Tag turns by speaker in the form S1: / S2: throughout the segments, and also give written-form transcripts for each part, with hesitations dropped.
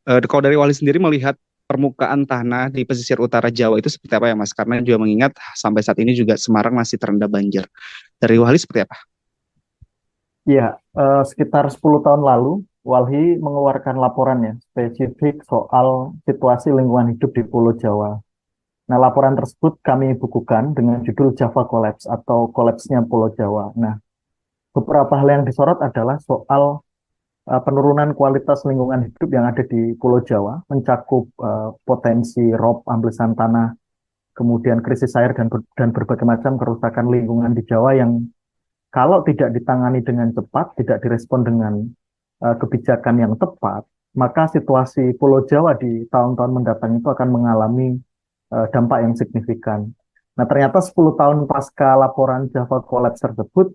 S1: Kalau dari Wali sendiri melihat permukaan tanah di pesisir utara Jawa itu seperti apa ya Mas? Karena juga mengingat sampai saat ini juga Semarang masih terendam banjir. Dari Wali seperti apa?
S2: Ya, sekitar 10 tahun lalu, Walhi mengeluarkan laporan ya, spesifik soal situasi lingkungan hidup di Pulau Jawa. Nah, laporan tersebut kami bukukan dengan judul Java Collapse atau kolapsnya Pulau Jawa. Nah, beberapa hal yang disorot adalah soal penurunan kualitas lingkungan hidup yang ada di Pulau Jawa, mencakup potensi rob, amblesan tanah, kemudian krisis air dan berbagai macam kerusakan lingkungan di Jawa yang kalau tidak ditangani dengan cepat, tidak direspon dengan kebijakan yang tepat, maka situasi Pulau Jawa di tahun-tahun mendatang itu akan mengalami dampak yang signifikan. Nah, ternyata 10 tahun pasca laporan Java Collapse tersebut,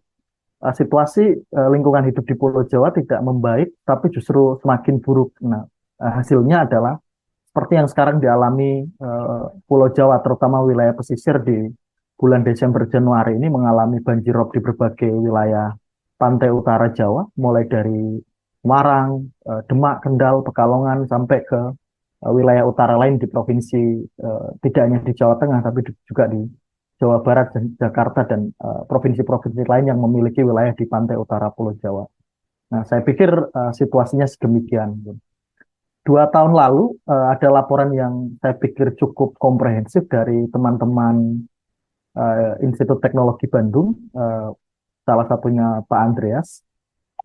S2: situasi lingkungan hidup di Pulau Jawa tidak membaik, tapi justru semakin buruk. Nah, hasilnya adalah seperti yang sekarang dialami Pulau Jawa, terutama wilayah pesisir di bulan Desember Januari ini mengalami banjir rob di berbagai wilayah pantai utara Jawa, mulai dari Semarang, Demak, Kendal, Pekalongan sampai ke wilayah utara lain di provinsi tidak hanya di Jawa Tengah tapi juga di Jawa Barat dan Jakarta dan provinsi-provinsi lain yang memiliki wilayah di pantai utara Pulau Jawa. Nah, saya pikir situasinya sedemikian. 2 tahun lalu ada laporan yang saya pikir cukup komprehensif dari teman-teman Institut Teknologi Bandung, salah satunya Pak Andreas,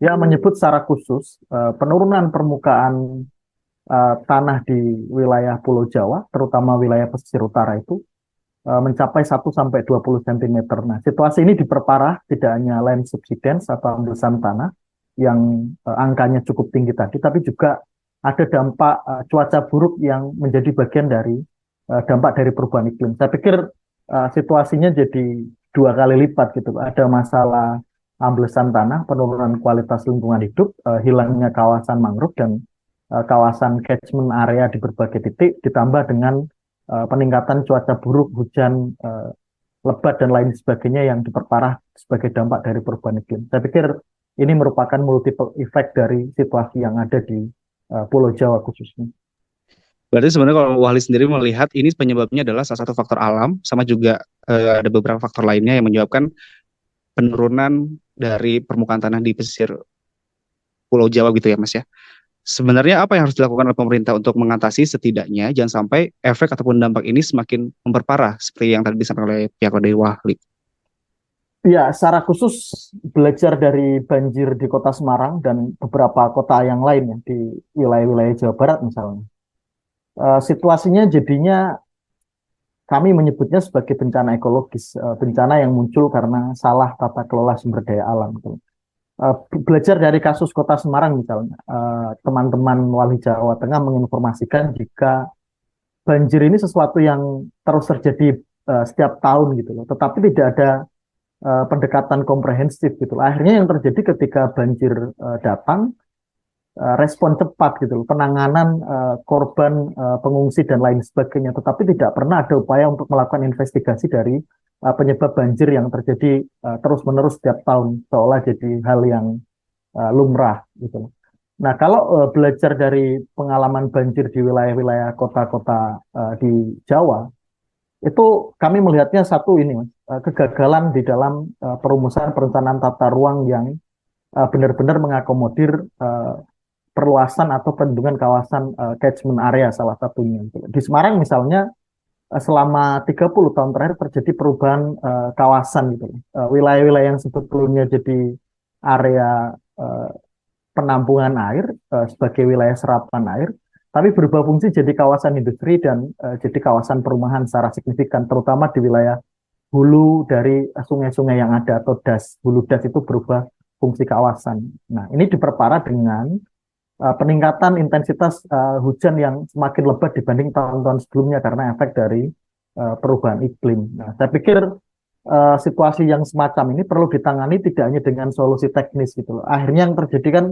S2: yang menyebut secara khusus penurunan permukaan tanah di wilayah Pulau Jawa, terutama wilayah pesisir utara itu mencapai 1 sampai 20 cm. Nah, situasi ini diperparah tidak hanya land subsidence atau embusan tanah yang angkanya cukup tinggi tadi, tapi juga ada dampak cuaca buruk yang menjadi bagian dari dampak dari perubahan iklim. Saya pikir situasinya jadi 2 kali lipat gitu. Ada masalah amblesan tanah, penurunan kualitas lingkungan hidup, hilangnya kawasan mangrove dan kawasan catchment area di berbagai titik, ditambah dengan peningkatan cuaca buruk, hujan lebat dan lain sebagainya yang diperparah sebagai dampak dari perubahan iklim. Saya pikir ini merupakan multiple effect dari situasi yang ada di Pulau Jawa khususnya.
S1: Berarti sebenarnya kalau Wali sendiri melihat ini penyebabnya adalah salah satu faktor alam, sama juga ada beberapa faktor lainnya yang menyebabkan penurunan dari permukaan tanah di pesisir Pulau Jawa gitu ya Mas ya. Sebenarnya apa yang harus dilakukan oleh pemerintah untuk mengatasi setidaknya jangan sampai efek ataupun dampak ini semakin memperparah seperti yang tadi disampaikan oleh pihak dari Wahli.
S2: Ya, secara khusus belajar dari banjir di Kota Semarang dan beberapa kota yang lain ya, di wilayah-wilayah Jawa Barat misalnya. Situasinya jadinya kami menyebutnya sebagai bencana ekologis, bencana yang muncul karena salah tata kelola sumber daya alam. Gitu. Belajar dari kasus Kota Semarang misalnya, teman-teman Wali Jawa Tengah menginformasikan jika banjir ini sesuatu yang terus terjadi setiap tahun gitu loh, tetapi tidak ada pendekatan komprehensif gitu. Akhirnya yang terjadi ketika banjir datang, respon cepat gitu loh, penanganan korban, pengungsi dan lain sebagainya, tetapi tidak pernah ada upaya untuk melakukan investigasi dari penyebab banjir yang terjadi terus-menerus setiap tahun, seolah jadi hal yang lumrah gitu loh. Nah, kalau belajar dari pengalaman banjir di wilayah-wilayah kota-kota di Jawa, itu kami melihatnya satu ini, Mas, kegagalan di dalam perumusan perencanaan tata ruang yang benar-benar mengakomodir perluasan atau perlindungan kawasan catchment area salah satunya. Di Semarang misalnya selama 30 tahun terakhir terjadi perubahan kawasan gitu. Wilayah-wilayah yang sebetulnya jadi area penampungan air sebagai wilayah serapan air, tapi berubah fungsi jadi kawasan industri dan jadi kawasan perumahan secara signifikan, terutama di wilayah hulu dari sungai-sungai yang ada atau das. Hulu das itu berubah fungsi kawasan. Nah, ini diperparah dengan peningkatan intensitas hujan yang semakin lebat dibanding tahun-tahun sebelumnya karena efek dari perubahan iklim. Nah, saya pikir situasi yang semacam ini perlu ditangani tidak hanya dengan solusi teknis gitu loh. Akhirnya yang terjadi kan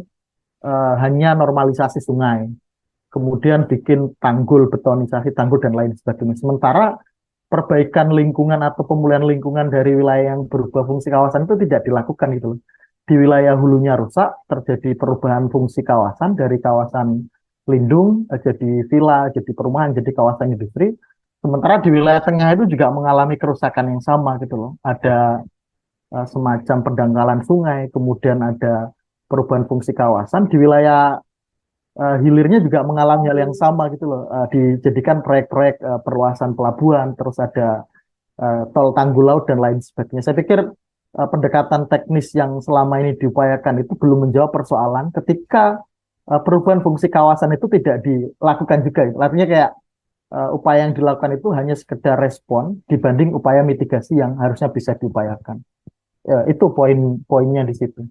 S2: hanya normalisasi sungai, kemudian bikin tanggul, betonisasi tanggul dan lain sebagainya. Sementara perbaikan lingkungan atau pemulihan lingkungan dari wilayah yang berubah fungsi kawasan itu tidak dilakukan gitu loh. Di wilayah hulunya rusak, terjadi perubahan fungsi kawasan dari kawasan lindung, jadi villa, jadi perumahan, jadi kawasan industri. Sementara di wilayah tengah itu juga mengalami kerusakan yang sama gitu loh. Ada semacam pendangkalan sungai, kemudian ada perubahan fungsi kawasan. Di wilayah hilirnya juga mengalami hal yang sama gitu loh. Dijadikan proyek-proyek perluasan pelabuhan, terus ada tol tanggul laut dan lain sebagainya. Saya pikir pendekatan teknis yang selama ini diupayakan itu belum menjawab persoalan ketika perubahan fungsi kawasan itu tidak dilakukan juga. Artinya kayak upaya yang dilakukan itu hanya sekedar respon dibanding upaya mitigasi yang harusnya bisa diupayakan. Itu poin-poinnya di situ.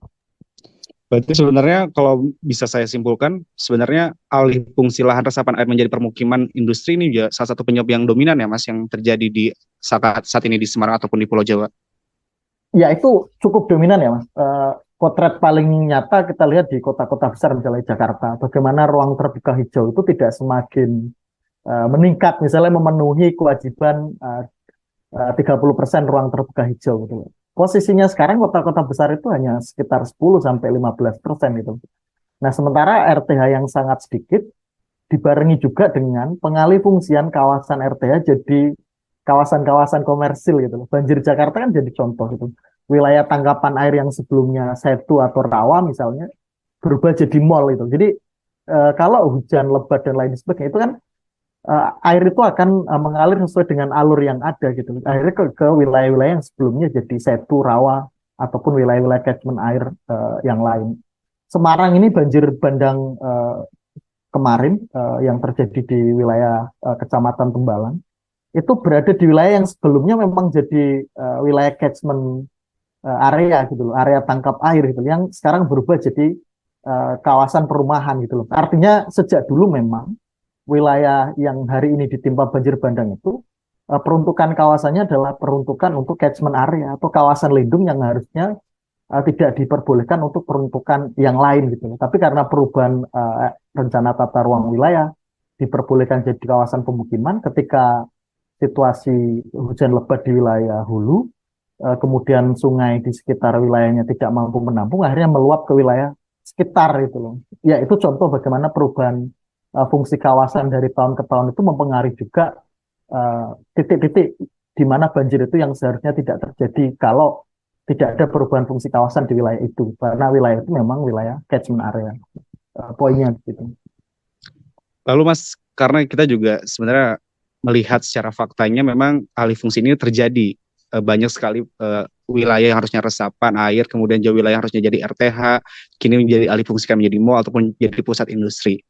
S1: Berarti sebenarnya kalau bisa saya simpulkan, sebenarnya alih fungsi lahan resapan air menjadi permukiman industri ini juga salah satu penyebab yang dominan ya Mas, yang terjadi di saat ini di Semarang ataupun di Pulau Jawa.
S2: Ya itu cukup dominan ya Mas. Potret paling nyata kita lihat di kota-kota besar misalnya Jakarta, bagaimana ruang terbuka hijau itu tidak semakin meningkat, misalnya memenuhi kewajiban 30% ruang terbuka hijau gitu. Posisinya sekarang kota-kota besar itu hanya sekitar 10-15% gitu. Nah, sementara RTH yang sangat sedikit dibarengi juga dengan pengalih fungsian kawasan RTH jadi kawasan-kawasan komersil gitu loh. Banjir Jakarta kan jadi contoh itu. Wilayah tangkapan air yang sebelumnya setu atau rawa misalnya berubah jadi mall itu. Jadi kalau hujan lebat dan lain sebagainya itu kan air itu akan mengalir sesuai dengan alur yang ada gitu. Akhirnya ke wilayah-wilayah yang sebelumnya jadi setu, rawa, ataupun wilayah-wilayah catchment air yang lain. Semarang ini banjir bandang kemarin yang terjadi di wilayah Kecamatan Tembalang, itu berada di wilayah yang sebelumnya memang jadi wilayah catchment area gitu loh, area tangkap air gitu, yang sekarang berubah jadi kawasan perumahan gitu loh. Artinya sejak dulu memang wilayah yang hari ini ditimpa banjir bandang itu peruntukan kawasannya adalah peruntukan untuk catchment area atau kawasan lindung yang harusnya tidak diperbolehkan untuk peruntukan yang lain gitu. Tapi karena perubahan rencana tata ruang wilayah diperbolehkan jadi kawasan pemukiman ketika situasi hujan lebat di wilayah hulu, kemudian sungai di sekitar wilayahnya tidak mampu menampung, akhirnya meluap ke wilayah sekitar itu loh. Ya itu contoh bagaimana perubahan fungsi kawasan dari tahun ke tahun itu mempengaruhi juga titik-titik di mana banjir itu yang seharusnya tidak terjadi kalau tidak ada perubahan fungsi kawasan di wilayah itu, karena wilayah itu memang wilayah catchment area. Poinnya gitu.
S1: Lalu Mas, karena kita juga sebenarnya melihat secara faktanya memang alih fungsi ini terjadi banyak sekali wilayah yang harusnya resapan air, kemudian jauh wilayah yang harusnya jadi RTH, kini menjadi alih fungsikan menjadi mall ataupun jadi pusat industri.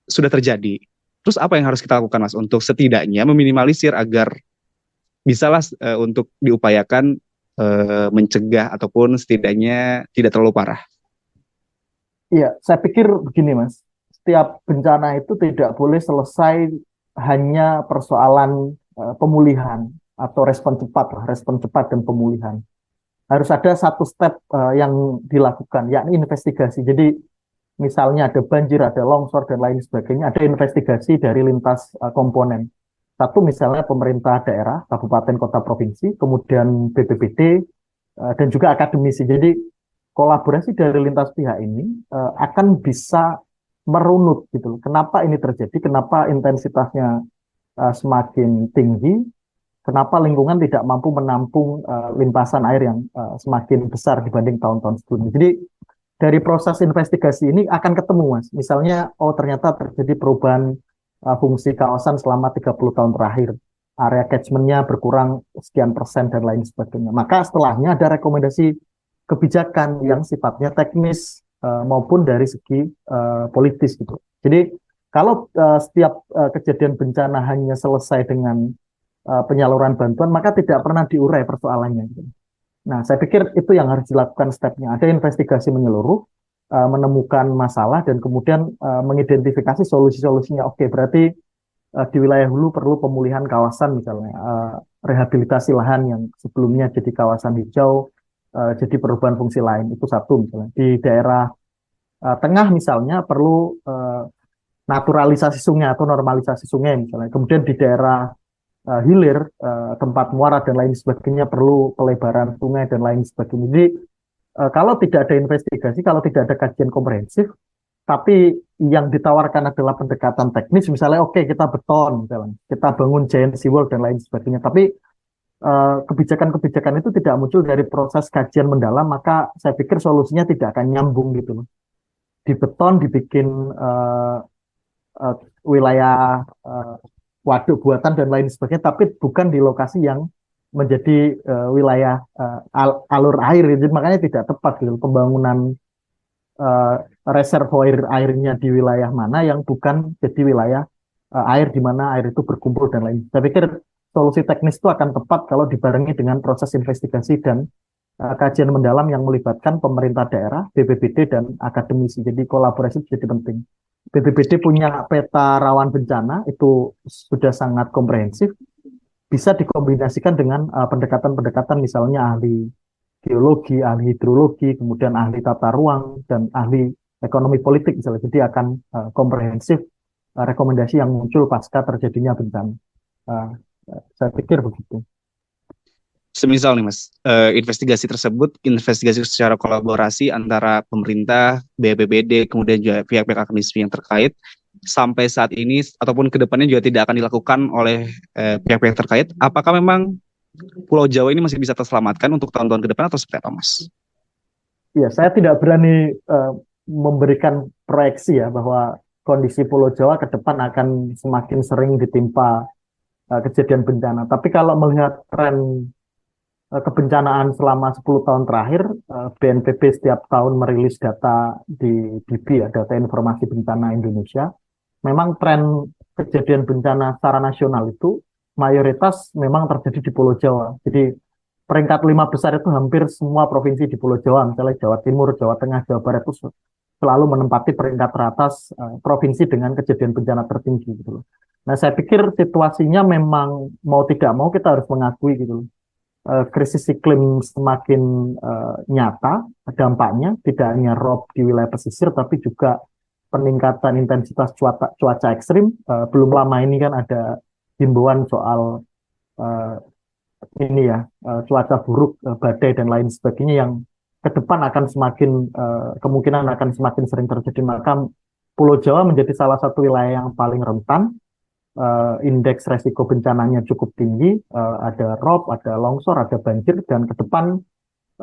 S1: Sudah terjadi. Terus apa yang harus kita lakukan Mas untuk setidaknya meminimalisir agar bisalah untuk diupayakan mencegah ataupun setidaknya tidak terlalu parah?
S2: Iya, saya pikir begini Mas, setiap bencana itu tidak boleh selesai hanya persoalan pemulihan atau respon cepat dan pemulihan. Harus ada satu step yang dilakukan, yakni investigasi. Jadi misalnya ada banjir, ada longsor, dan lain sebagainya, ada investigasi dari lintas komponen. Satu misalnya pemerintah daerah, kabupaten, kota, provinsi, kemudian BPBD, dan juga akademisi. Jadi kolaborasi dari lintas pihak ini akan bisa merunut gitu. Kenapa ini terjadi, kenapa intensitasnya semakin tinggi, kenapa lingkungan tidak mampu menampung limpasan air yang semakin besar dibanding tahun-tahun sebelumnya. Jadi dari proses investigasi ini akan ketemu Mas. Misalnya, oh ternyata terjadi perubahan fungsi kawasan selama 30 tahun terakhir. Area catchment-nya berkurang sekian persen dan lain sebagainya. Maka setelahnya ada rekomendasi kebijakan yang sifatnya teknis maupun dari segi politis gitu. Jadi kalau setiap kejadian bencana hanya selesai dengan penyaluran bantuan, maka tidak pernah diurai persoalannya gitu. Nah, saya pikir itu yang harus dilakukan stepnya. Ada investigasi menyeluruh, menemukan masalah, dan kemudian mengidentifikasi solusi-solusinya. Oke, berarti di wilayah hulu perlu pemulihan kawasan misalnya, rehabilitasi lahan yang sebelumnya jadi kawasan hijau, jadi perubahan fungsi lain. Itu satu misalnya. Di daerah tengah misalnya perlu naturalisasi sungai atau normalisasi sungai misalnya. Kemudian di daerah hilir, tempat muara dan lain sebagainya perlu pelebaran sungai dan lain sebagainya. Jadi kalau tidak ada investigasi, kalau tidak ada kajian komprehensif, tapi yang ditawarkan adalah pendekatan teknis, misalnya oke kita beton, misalnya kita bangun giant seawall dan lain sebagainya, tapi kebijakan-kebijakan itu tidak muncul dari proses kajian mendalam, maka saya pikir solusinya tidak akan nyambung gitu loh. Di beton dibikin eh, wilayah waduk buatan dan lain sebagainya, tapi bukan di lokasi yang menjadi wilayah alur air, jadi makanya tidak tepat gitu pembangunan eh, reservoir airnya di wilayah mana yang bukan jadi wilayah air di mana air itu berkumpul dan lain. Saya pikir solusi teknis itu akan tepat kalau dibarengi dengan proses investigasi dan kajian mendalam yang melibatkan pemerintah daerah, BPBD, dan akademisi. Jadi kolaborasi jadi penting. BPBD punya peta rawan bencana, itu sudah sangat komprehensif, bisa dikombinasikan dengan pendekatan-pendekatan misalnya ahli geologi, ahli hidrologi, kemudian ahli tata ruang, dan ahli ekonomi politik misalnya. Jadi akan komprehensif rekomendasi yang muncul pasca terjadinya bencana. Saya pikir begitu.
S1: Semisal nih Mas, investigasi tersebut, investigasi secara kolaborasi antara pemerintah, BPBD, kemudian juga pihak-pihak akademisi yang terkait, sampai saat ini ataupun kedepannya juga tidak akan dilakukan oleh pihak-pihak terkait. Apakah memang Pulau Jawa ini masih bisa terselamatkan untuk tahun-tahun ke depan atau seperti apa, Mas?
S2: Ya, saya tidak berani memberikan proyeksi ya bahwa kondisi Pulau Jawa ke depan akan semakin sering ditimpa kejadian bencana. Tapi kalau melihat tren kebencanaan selama 10 tahun terakhir, BNPB setiap tahun merilis data di DIBI, ya, data informasi bencana Indonesia. Memang tren kejadian bencana secara nasional itu mayoritas memang terjadi di Pulau Jawa. Jadi peringkat 5 besar itu hampir semua provinsi di Pulau Jawa, misalnya Jawa Timur, Jawa Tengah, Jawa Barat itu selalu menempati peringkat teratas provinsi dengan kejadian bencana tertinggi gitu loh. Nah, saya pikir situasinya memang mau tidak mau kita harus mengakui gitu loh. Krisis iklim semakin nyata dampaknya, tidak hanya rob di wilayah pesisir tapi juga peningkatan intensitas cuaca ekstrim. Belum lama ini kan ada himbauan soal ini ya, cuaca buruk, badai dan lain sebagainya yang ke depan akan semakin kemungkinan akan semakin sering terjadi. Maka Pulau Jawa menjadi salah satu wilayah yang paling rentan, indeks resiko bencananya cukup tinggi, ada rob, ada longsor, ada banjir, dan ke depan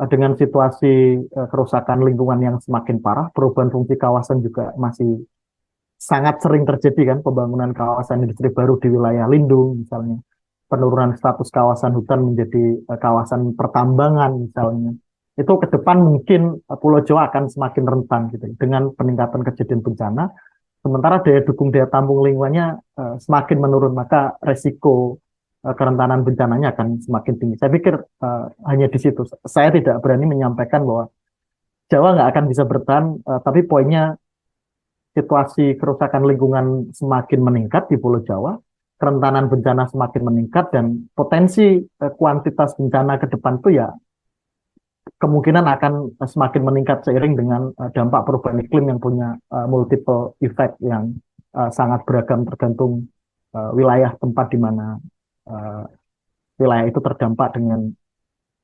S2: dengan situasi kerusakan lingkungan yang semakin parah, perubahan fungsi kawasan juga masih sangat sering terjadi kan, pembangunan kawasan industri baru di wilayah lindung misalnya, penurunan status kawasan hutan menjadi kawasan pertambangan misalnya. Itu ke depan mungkin Pulau Jawa akan semakin rentan gitu dengan peningkatan kejadian bencana. Sementara daya dukung daya tampung lingkungannya semakin menurun, maka resiko kerentanan bencananya akan semakin tinggi. Saya pikir hanya di situ. Saya tidak berani menyampaikan bahwa Jawa nggak akan bisa bertahan, tapi poinnya situasi kerusakan lingkungan semakin meningkat di Pulau Jawa, kerentanan bencana semakin meningkat, dan potensi kuantitas bencana ke depan itu ya kemungkinan akan semakin meningkat seiring dengan dampak perubahan iklim yang punya multiple effect yang sangat beragam tergantung wilayah tempat di mana wilayah itu terdampak dengan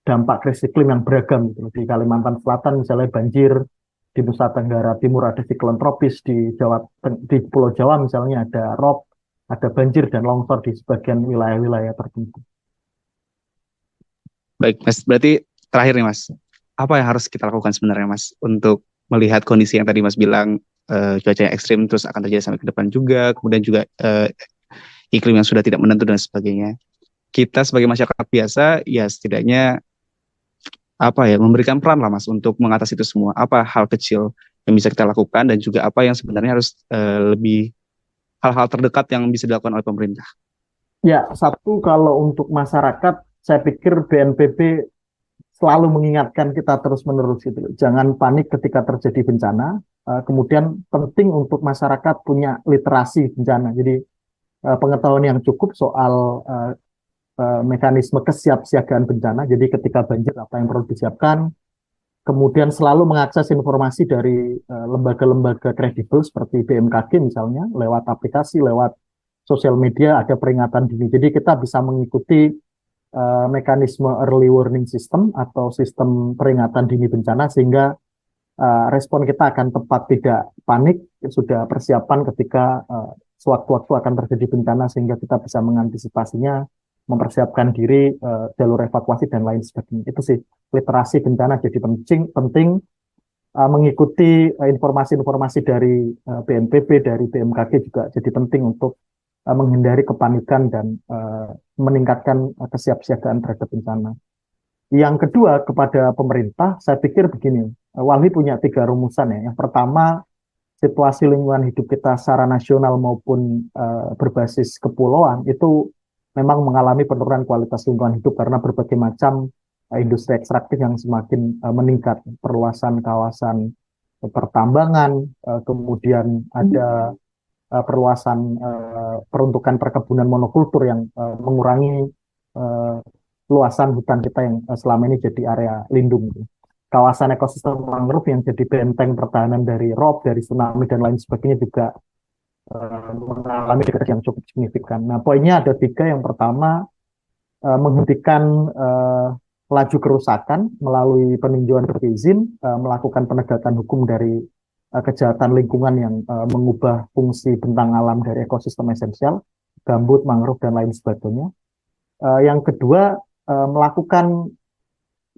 S2: dampak krisis iklim yang beragam gitu. Di Kalimantan Selatan misalnya banjir, di Nusa Tenggara Timur ada siklon tropis, di Pulau Jawa misalnya ada rob, ada banjir dan longsor di sebagian wilayah-wilayah tertentu.
S1: Baik, Mas. Berarti terakhir nih, Mas. Apa yang harus kita lakukan sebenarnya, Mas, untuk melihat kondisi yang tadi Mas bilang cuaca yang ekstrim terus akan terjadi sampai ke depan juga, kemudian juga iklim yang sudah tidak menentu dan sebagainya. Kita sebagai masyarakat biasa, ya setidaknya memberikan peran lah, Mas, untuk mengatasi itu semua. Apa hal kecil yang bisa kita lakukan dan juga apa yang sebenarnya harus lebih hal-hal terdekat yang bisa dilakukan oleh pemerintah?
S2: Ya, satu, kalau untuk masyarakat, saya pikir BNPB selalu mengingatkan kita terus-menerus gitu. Jangan panik ketika terjadi bencana. Kemudian penting untuk masyarakat punya literasi bencana. Jadi pengetahuan yang cukup soal mekanisme kesiapsiagaan bencana. Jadi ketika banjir apa yang perlu disiapkan. Kemudian selalu mengakses informasi dari lembaga-lembaga kredibel seperti BMKG misalnya, lewat aplikasi, lewat sosial media ada peringatan dini. Jadi kita bisa mengikuti mekanisme early warning system atau sistem peringatan dini bencana sehingga respon kita akan tepat, tidak panik, sudah persiapan ketika sewaktu-waktu akan terjadi bencana sehingga kita bisa mengantisipasinya, mempersiapkan diri, jalur evakuasi dan lain sebagainya. Itu sih literasi bencana jadi penting mengikuti informasi-informasi dari BNPB, dari BMKG juga jadi penting untuk menghindari kepanikan dan meningkatkan kesiapsiagaan terhadap bencana. Yang kedua, kepada pemerintah, saya pikir begini, Walhi punya 3 rumusan ya. Yang pertama, situasi lingkungan hidup kita secara nasional maupun berbasis kepulauan itu memang mengalami penurunan kualitas lingkungan hidup karena berbagai macam industri ekstraktif yang semakin meningkat, perluasan kawasan pertambangan, kemudian ada perluasan peruntukan perkebunan monokultur yang mengurangi luasan hutan kita yang selama ini jadi area lindung. Kawasan ekosistem mangrove yang jadi benteng pertahanan dari rob, dari tsunami dan lain sebagainya juga mengalami degradasi yang cukup signifikan. Nah, poinnya ada 3. Yang pertama, menghentikan laju kerusakan melalui peninjauan berizin, melakukan penegakan hukum dari kejahatan lingkungan yang mengubah fungsi bentang alam dari ekosistem esensial, gambut, mangrove, dan lain sebagainya. Yang kedua, melakukan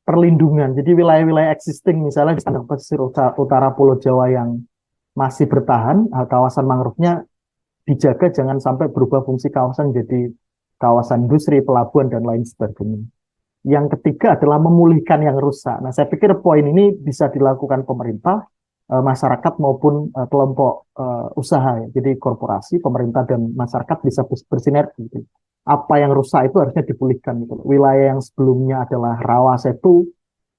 S2: perlindungan. Jadi wilayah-wilayah existing, misalnya di sepanjang pesisir utara Pulau Jawa yang masih bertahan, kawasan mangrove-nya dijaga jangan sampai berubah fungsi kawasan jadi kawasan industri, pelabuhan, dan lain sebagainya. Yang ketiga adalah memulihkan yang rusak. Nah, saya pikir poin ini bisa dilakukan pemerintah, masyarakat maupun kelompok usaha. Ya. Jadi korporasi, pemerintah, dan masyarakat bisa bersinergi. Gitu. Apa yang rusak itu harusnya dipulihkan. Gitu. Wilayah yang sebelumnya adalah rawa setu,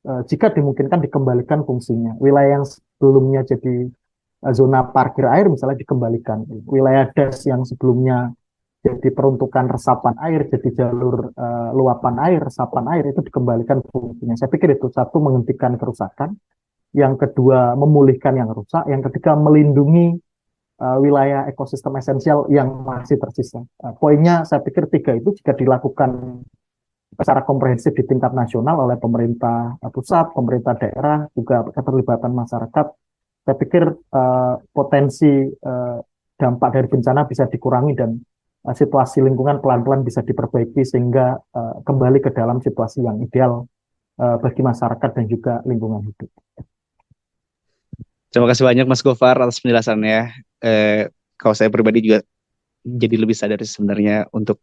S2: jika dimungkinkan dikembalikan fungsinya. Wilayah yang sebelumnya jadi zona parkir air misalnya dikembalikan. Wilayah das yang sebelumnya jadi peruntukan resapan air, jadi jalur luapan air, resapan air itu dikembalikan fungsinya. Saya pikir itu satu menghentikan kerusakan, yang kedua memulihkan yang rusak, yang ketiga melindungi wilayah ekosistem esensial yang masih tersisa. Poinnya saya pikir 3 itu jika dilakukan secara komprehensif di tingkat nasional oleh pemerintah pusat, pemerintah daerah, juga keterlibatan masyarakat, saya pikir potensi dampak dari bencana bisa dikurangi dan situasi lingkungan pelan-pelan bisa diperbaiki sehingga kembali ke dalam situasi yang ideal bagi masyarakat dan juga lingkungan hidup.
S1: Terima kasih banyak Mas Gofar atas penjelasannya. Kalau saya pribadi juga jadi lebih sadar sebenarnya untuk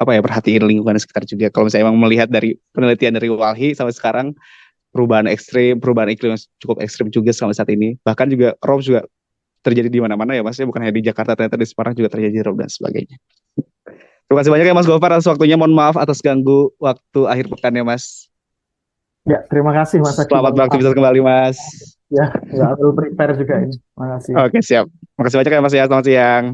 S1: perhatiin lingkungan sekitar juga. Kalau misalnya emang melihat dari penelitian dari Walhi sampai sekarang perubahan iklim yang cukup ekstrim juga sampai saat ini. Bahkan juga rob juga terjadi di mana-mana ya Mas, bukan hanya di Jakarta, ternyata di Semarang juga terjadi rob dan sebagainya. Terima kasih banyak ya Mas Gofar atas waktunya. Mohon maaf atas ganggu waktu akhir pekan ya Mas.
S2: Ya, terima kasih Mas Aki.
S1: Selamat beraktivitas kembali Mas.
S2: Ya, will prepare juga ini. Terima kasih.
S1: Oke, siap. Terima kasih banyak ya Mas ya. Selamat siang.